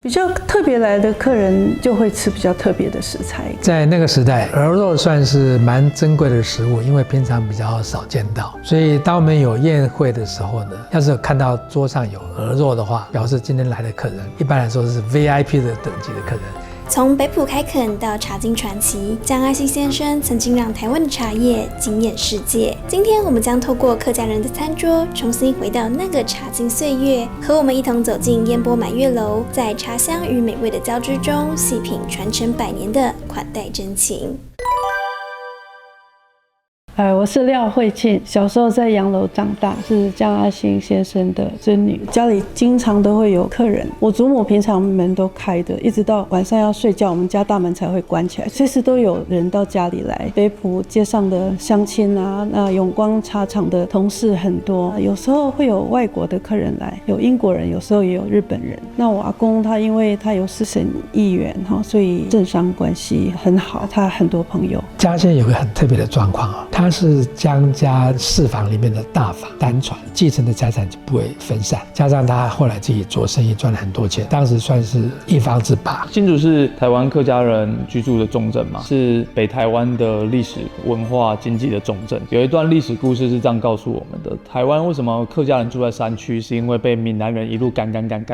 比较特别来的客人就会吃比较特别的食材。在那个时代，鹅肉算是蛮珍贵的食物，因为平常比较少见到，所以当我们有宴会的时候呢，要是有看到桌上有鹅肉的话，表示今天来的客人一般来说是 VIP 的等级的客人。从北埔开垦到茶经传奇，江爱新先生曾经让台湾的茶叶惊艳世界。今天我们将透过客家人的餐桌，重新回到那个茶经岁月，和我们一同走进烟波满月楼，在茶香与美味的交织中，细品传承100年的款待真情。我是廖慧庆，小时候在洋楼长大，是江阿兴先生的孙女，家里经常都会有客人。我祖母平常门都开的，一直到晚上要睡觉，我们家大门才会关起来，随时都有人到家里来。北埔街上的乡亲啊，那永光茶厂的同事很多，有时候会有外国的客人来，有英国人，有时候也有日本人。那我阿公他因为他有4省议员，所以政商关系很好，他很多朋友。江先有个很特别的状况啊，他是江家4房里面的大房，单传，继承的财产就不会分散，加上他后来自己做生意赚了很多钱，当时算是一方之霸。新竹是台湾客家人居住的重镇嘛，是北台湾的历史文化经济的重镇。有一段历史故事是这样告诉我们的：台湾为什么客家人住在山区，是因为被闽南人一路赶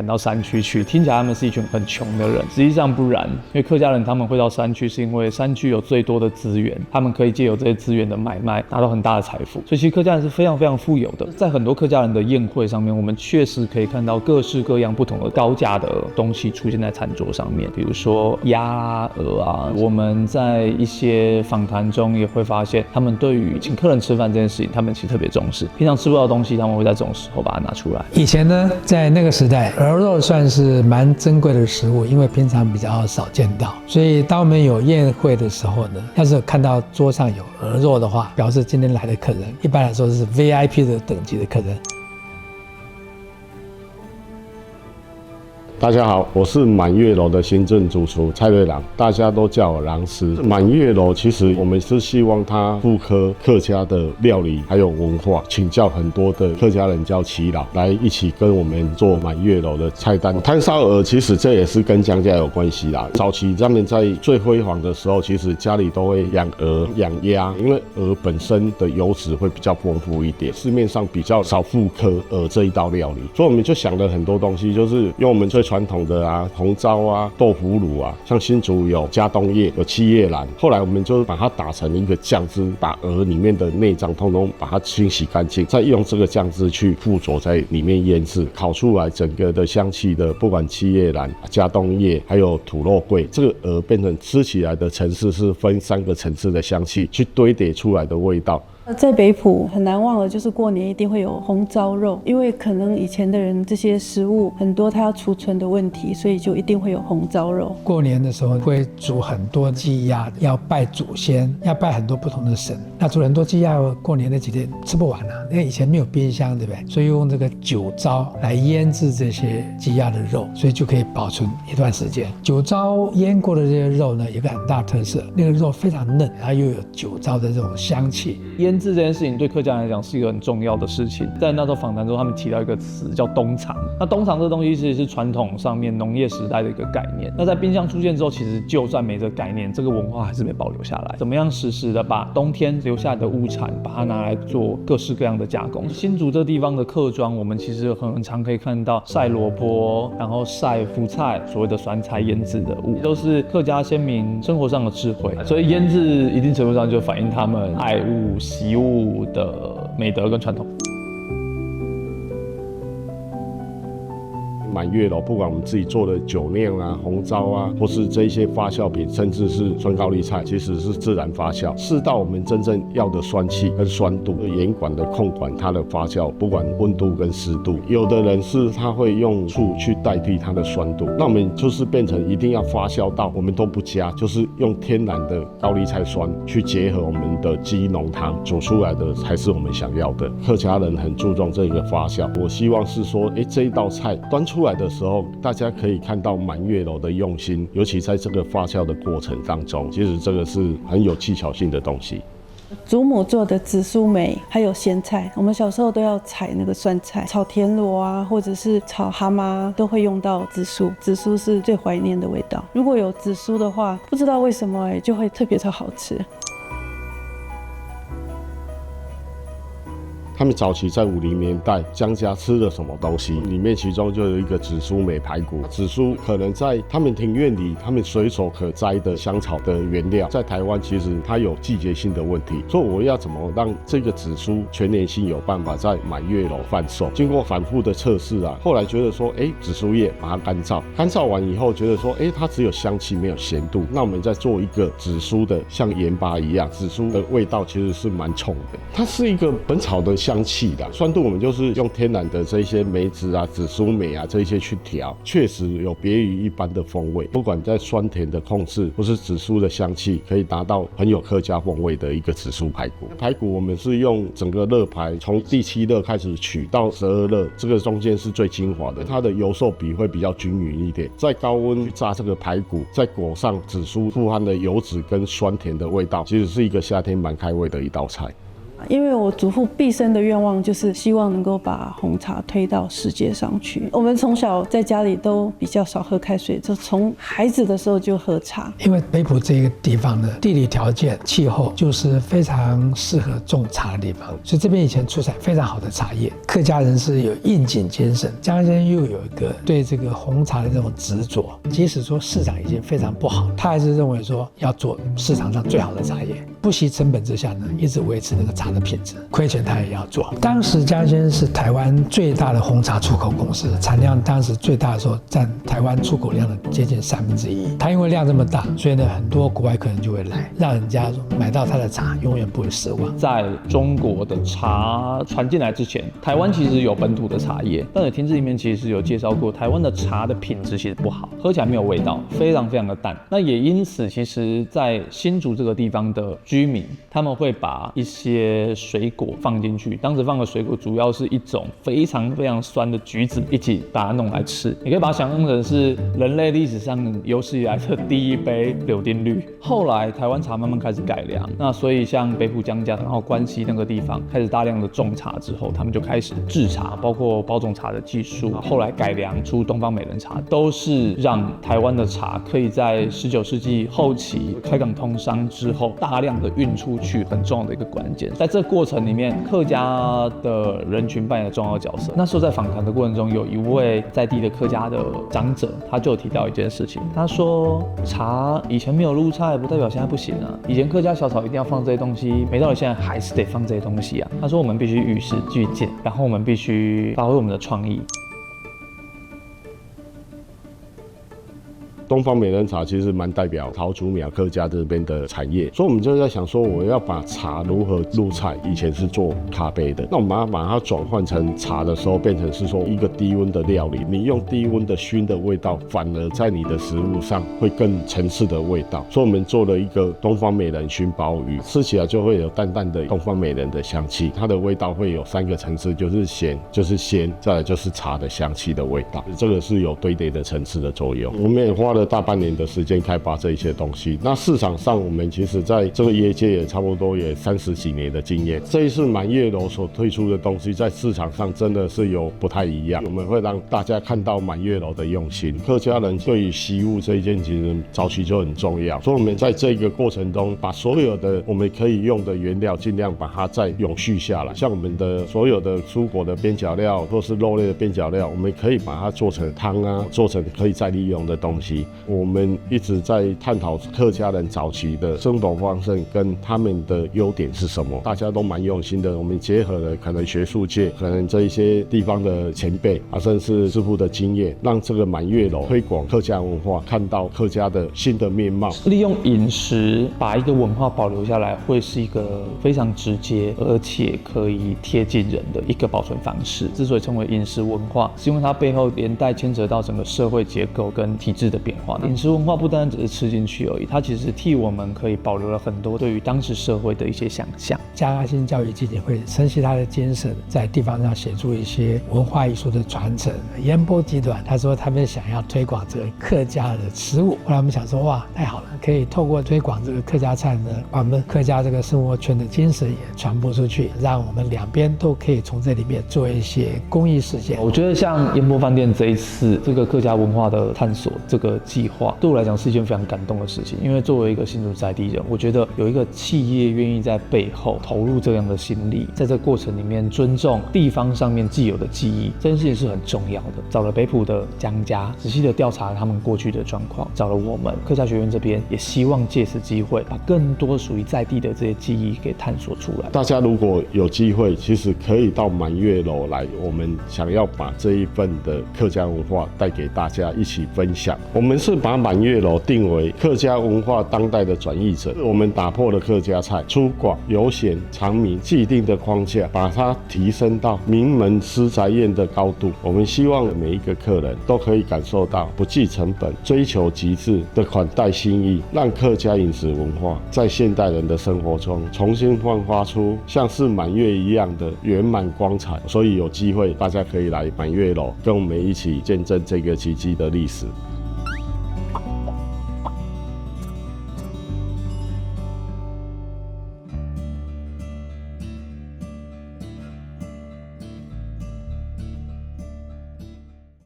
到山区去，听起来他们是一群很穷的人，实际上不然，因为客家人他们会到山区，是因为山区有最多的资源，他们可以借由这些资源的买卖拿到很大的财富，所以其实客家人是非常富有的。在很多客家人的宴会上面，我们确实可以看到各式各样不同的高价的东西出现在餐桌上面，比如说鸭啊、鹅啊。我们在一些访谈中也会发现，他们对于请客人吃饭这件事情，他们其实特别重视。平常吃不到的东西，他们会在这种时候把它拿出来。以前呢，在那个时代，鹅肉算是蛮珍贵的食物，因为平常比较少见到，所以当我们有宴会的时候呢，要是有看到桌上有鹅肉的话，表示今天来的客人一般来说是 VIP 的等级的客人。大家好，我是满月楼的行政主厨蔡瑞郎，大家都叫我郎师。满月楼其实我们是希望它复刻客家的料理还有文化，请教很多的客家人叫耆老来一起跟我们做满月楼的菜单。炭烧鹅其实这也是跟江家有关系啦。早期他们在最辉煌的时候，其实家里都会养鹅、养鸭，因为鹅本身的油脂会比较丰富一点，市面上比较少复刻鹅这一道料理，所以我们就想了很多东西，就是用我们最传统的红糟啊、豆腐乳啊，像新竹有加冬叶、有七叶兰，后来我们就把它打成一个酱汁，把鹅里面的内脏通通把它清洗干净，再用这个酱汁去附着在里面腌制，烤出来整个的香气的，不管七叶兰、加冬叶，还有土肉桂，这个鹅变成吃起来的层次是分3个层次的香气去堆叠出来的味道。在北埔很难忘的就是过年一定会有红糟肉，因为可能以前的人这些食物很多它要储存的问题，所以就一定会有红糟肉。过年的时候会煮很多鸡鸭，要拜祖先，要拜很多不同的神。那煮很多鸡鸭，过年那几天吃不完啊，因为以前没有冰箱，对不对？所以用这个酒糟来腌制这些鸡鸭的肉，所以就可以保存一段时间。酒糟腌过的这些肉呢，有个很大的特色，那个肉非常嫩，然后又有酒糟的这种香气。腌制这件事情对客家人来讲是一个很重要的事情。在那时候访谈中，他们提到一个词叫冬藏。那冬藏这东西其实是传统上面农业时代的一个概念。那在冰箱出现之后，其实就算没这个概念，这个文化还是没保留下来。怎么样实时的把冬天留下来的物产，把它拿来做各式各样的加工？新竹这地方的客庄，我们其实很常可以看到晒萝卜，然后晒福菜，所谓的酸菜腌制的物，都是客家先民生活上的智慧。所以腌制一定程度上就反映他们爱物习物的美德跟传统。满月楼，不管我们自己做的酒酿啊、红糟啊，或是这一些发酵品，甚至是酸高丽菜，其实是自然发酵，是到我们真正要的酸气跟酸度，盐管的控管它的发酵，不管温度跟湿度。有的人是他会用醋去代替它的酸度，那我们就是变成一定要发酵到我们都不加，就是用天然的高丽菜酸去结合我们的鸡浓汤煮出来的才是我们想要的。客家人很注重这个发酵，我希望是说，这一道菜端出来的时候，大家可以看到满月楼的用心，尤其在这个发酵的过程当中，其实这个是很有技巧性的东西。祖母做的紫苏梅，还有咸菜，我们小时候都要采那个酸菜，炒田螺啊，或者是炒蛤蟆，都会用到紫苏。紫苏是最怀念的味道。如果有紫苏的话，不知道为什么就会特别的好吃。他们早期在50年代江家吃了什么东西，里面其中就有一个紫苏梅排骨。紫苏可能在他们庭院里，他们随手可摘的香草的原料，在台湾其实它有季节性的问题，所以我要怎么让这个紫苏全年性有办法在满月楼贩售？经过反复的测试啊，后来觉得说，紫苏叶把它干燥，干燥完以后觉得说，它只有香气没有咸度，那我们再做一个紫苏的像盐巴一样，紫苏的味道其实是蛮冲的，它是一个本草的香气的酸度，我们就是用天然的这些梅子啊、紫苏梅啊这一些去调，确实有别于一般的风味。不管在酸甜的控制，或是紫苏的香气，可以达到很有客家风味的一个紫苏排骨。排骨我们是用整个肋排，从第7肋开始取到12肋，这个中间是最精华的，它的油瘦比会比较均匀一点。在高温去炸这个排骨，再裹上紫苏富含的油脂跟酸甜的味道，其实是一个夏天蛮开胃的一道菜。因为我祖父毕生的愿望就是希望能够把红茶推到世界上去。我们从小在家里都比较少喝开水，就从孩子的时候就喝茶。因为北埔这个地方的地理条件、气候就是非常适合种茶的地方，所以这边以前出产非常好的茶叶。客家人是有应景精神，江先又有一个对这个红茶的这种执着，即使说市场已经非常不好，他还是认为说要做市场上最好的茶叶，不惜成本之下呢，一直维持那个茶的品质，亏钱他也要做。当时江先是台湾最大的红茶出口公司，产量当时最大的时候占台湾出口量的接近1/3。它因为量这么大，所以呢很多国外客人就会来，让人家买到他的茶永远不会失望。在中国的茶传进来之前，台湾其实有本土的茶叶，但是庭志里面其实是有介绍过，台湾的茶的品质其实不好，喝起来没有味道，非常非常的淡。那也因此，其实在新竹这个地方的居民，他们会把一些水果放进去，当时放的水果主要是一种非常非常酸的橘子，一起把它弄来吃。你可以把它想象成是人类历史上有史以来的第一杯柳丁绿。后来台湾茶慢慢开始改良，那所以像北埔江家，然后关西那个地方开始大量的种茶之后，他们就开始制茶，包括包种茶的技术，后来改良出东方美人茶，都是让台湾的茶可以在19世纪后期开港通商之后大量的运出去，很重要的一个关键。在这个过程里面，客家的人群扮演了重要角色。那时候在访谈的过程中，有一位在地的客家的长者，他就提到一件事情，他说茶以前没有入菜，不代表现在不行啊。以前客家小炒一定要放这些东西，没道理现在还是得放这些东西啊。他说我们必须与时俱进，然后我们必须发挥我们的创意。东方美人茶其实蛮代表桃竹苗客家这边的产业，所以我们就在想说，我要把茶如何入菜。以前是做咖啡的，那我们把它转换成茶的时候，变成是说一个低温的料理。你用低温的熏的味道，反而在你的食物上会更层次的味道。所以我们做了一个东方美人熏鲍鱼，吃起来就会有淡淡的东方美人的香气，它的味道会有3个层次，就是咸，就是鲜，再来就是茶的香气的味道。这个是有堆叠的层次的作用。我们也花了大半年的时间开发这一些东西。那市场上，我们其实在这个业界也差不多也30几年的经验。这一次满月楼所推出的东西，在市场上真的是有不太一样。我们会让大家看到满月楼的用心。客家人对于习物这一件其实早期就很重要，所以我们在这个过程中，把所有的我们可以用的原料，尽量把它再永续下来。像我们的所有的蔬果的边角料，或是肉类的边角料，我们可以把它做成汤啊，做成可以再利用的东西。我们一直在探讨客家人早期的生活方式跟他们的优点是什么，大家都蛮用心的。我们结合了可能学术界、可能这一些地方的前辈啊，甚至师傅的经验，让这个满月楼推广客家文化，看到客家的新的面貌。利用饮食把一个文化保留下来，会是一个非常直接而且可以贴近人的一个保存方式。之所以称为饮食文化，是因为它背后连带牵扯到整个社会结构跟体制的变化的。饮食文化不单单只是吃进去而已，它其实替我们可以保留了很多对于当时社会的一些想象。嘉阿新教育基金会承袭他的精神，在地方上协助一些文化艺术的传承。烟波集团他说他们想要推广这个客家的食物，后来我们想说哇，太好了，可以透过推广这个客家菜呢，把我们客家这个生活圈的精神也传播出去，让我们两边都可以从这里面做一些公益事件。我觉得像烟波饭店这一次这个客家文化的探索这个计划，对我来讲是一件非常感动的事情。因为作为一个新竹在地人，我觉得有一个企业愿意在背后投入这样的心力，在这个过程里面尊重地方上面既有的记忆，这件事情是很重要的。找了北埔的江家，仔细的调查他们过去的状况，找了我们客家学院这边，也希望借此机会把更多属于在地的这些记忆给探索出来。大家如果有机会，其实可以到满月楼来，我们想要把这一份的客家文化带给大家一起分享。我们是把满月楼定为客家文化当代的转译者，我们打破了客家菜粗犷、悠闲、长明既定的框架，把它提升到名门私宅宴的高度。我们希望每一个客人都可以感受到不计成本、追求极致的款待心意，让客家饮食文化在现代人的生活中重新焕发出像是满月一样的圆满光彩。所以有机会大家可以来满月楼，跟我们一起见证这个奇迹的历史。